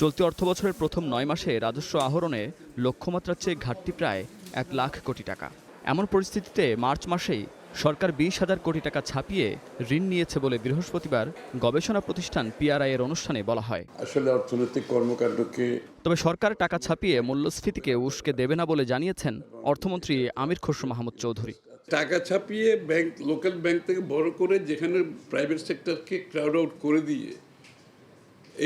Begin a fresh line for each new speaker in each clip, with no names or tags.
চলতি অর্থবছরের প্রথম ৯ মাসে রাজস্ব আহরণে লক্ষ্যমাত্রার চেয়ে ঘাটতি প্রায় ১ লাখ কোটি টাকা। এমন পরিস্থিতিতে মার্চ মাসেই সরকার ২০,০০০ কোটি টাকা ছাপিয়ে ঋণ নিয়েছে বলে বৃহস্পতিবার গবেষণা প্রতিষ্ঠান পিআরআই এর অনুষ্ঠানে বলা হয়।
আসলে অর্থনৈতিক কর্মকাণ্ডকে
তবে সরকার টাকা ছাপিয়ে মূল্যস্ফীতিকে উস্কে দেবে না বলে জানিয়েছেন অর্থমন্ত্রী আমির খসরু মাহমুদ চৌধুরী।
টাকা ছাপিয়ে ব্যাংক, লোকাল ব্যাংক থেকে বড় করে যেখানে প্রাইভেট সেক্টরকে ক্রাউড আউট করে দিয়ে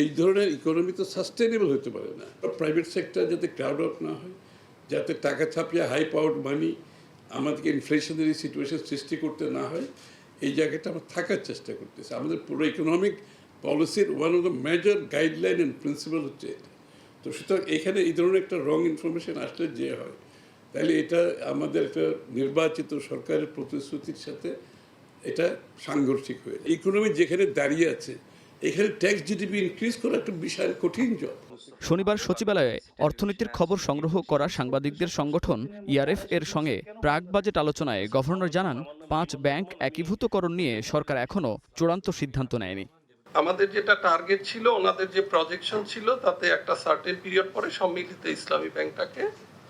এই ধরনের ইকোনমি তো সাস্টেনেবল হতে পারে না। প্রাইভেট সেক্টর যাতে ক্রাউড আউট না হয়, যাতে টাকা ছাপিয়ে হাই পাওয়ার্ড মানি আমাদেরকে ইনফ্লেশনারি সিচুয়েশন সৃষ্টি করতে না হয়, এই জায়গাটা আমরা থাকার চেষ্টা করতেছি। আমাদের পুরো ইকোনমিক পলিসির one of the major guideline and principal হচ্ছে এটা। তো সুতরাং এখানে এই ধরনের একটা রং ইনফরমেশন আসলে যে হয়, তাহলে এটা আমাদের একটা নির্বাচিত সরকারের প্রতিশ্রুতির সাথে এটা সাংঘর্ষিক হয়ে যায়। ইকোনমি যেখানে দাঁড়িয়ে আছে এখানে ট্যাক্স জিডিপি ইনক্রিজ করা একটা বিশাল কঠিন জব।
শনিবার সচিবালয়ে অর্থনীতির খবর সংগ্রহ করা সাংবাদিকদের সংগঠন ইআরএফ এর সঙ্গে প্রাক বাজেট আলোচনায় গভর্নর জানান ৫ ব্যাংক একীভূতকরণ নিয়ে সরকার এখনো চূড়ান্ত সিদ্ধান্ত নেয়নি।
আমাদের যেটা টার্গেট ছিল, ওনাদের যে প্রজেকশন ছিল, তাতে একটা সার্টেন পিরিয়ড পরে সম্মিলিত ইসলামী ব্যাংকটাকে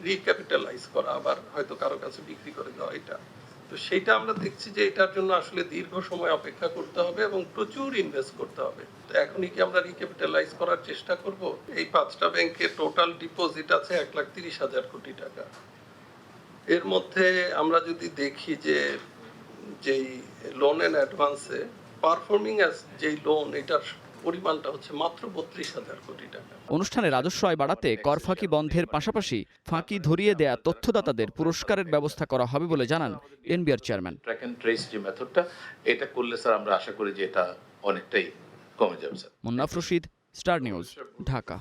রিক্যাপিটালাইজ করা, আবার হয়তো কারো কাছে বিক্রি করে দেওয়া, এটা তো সেইটা আমরা দেখছি যে এটার জন্য আসলে দীর্ঘ সময় অপেক্ষা করতে হবে এবং প্রচুর ইনভেস্ট করতে হবে। তো এখনই কি আমরা রিক্যাপিটালাইজ করার চেষ্টা করব? এই 5টা ব্যাংকের টোটাল ডিপোজিট আছে 1,30,000 কোটি টাকা। এর মধ্যে আমরা যদি দেখি যে যেই লোন এন্ড অ্যাডভান্সে পারফর্মিং অ্যাজ যেই লোন, এটার পরিমাণটা হচ্ছে মাত্র 32,000 কোটি টাকা।
অনুষ্ঠানে রাজস্ব আয় বাড়াতে কর ফাঁকি বন্ধের পাশাপাশি ফাঁকি ধরিয়ে দেয়া তথ্যদাতাদের পুরস্কারের ব্যবস্থা করা হবে বলে জানান NBR chairman.
Track and trace যে মেথডটা, এটা করলে স্যার আমরা আশা করি যে এটা অনেকটাই কমে যাবে sir.
Munnaf Rashid, star news, Dhaka.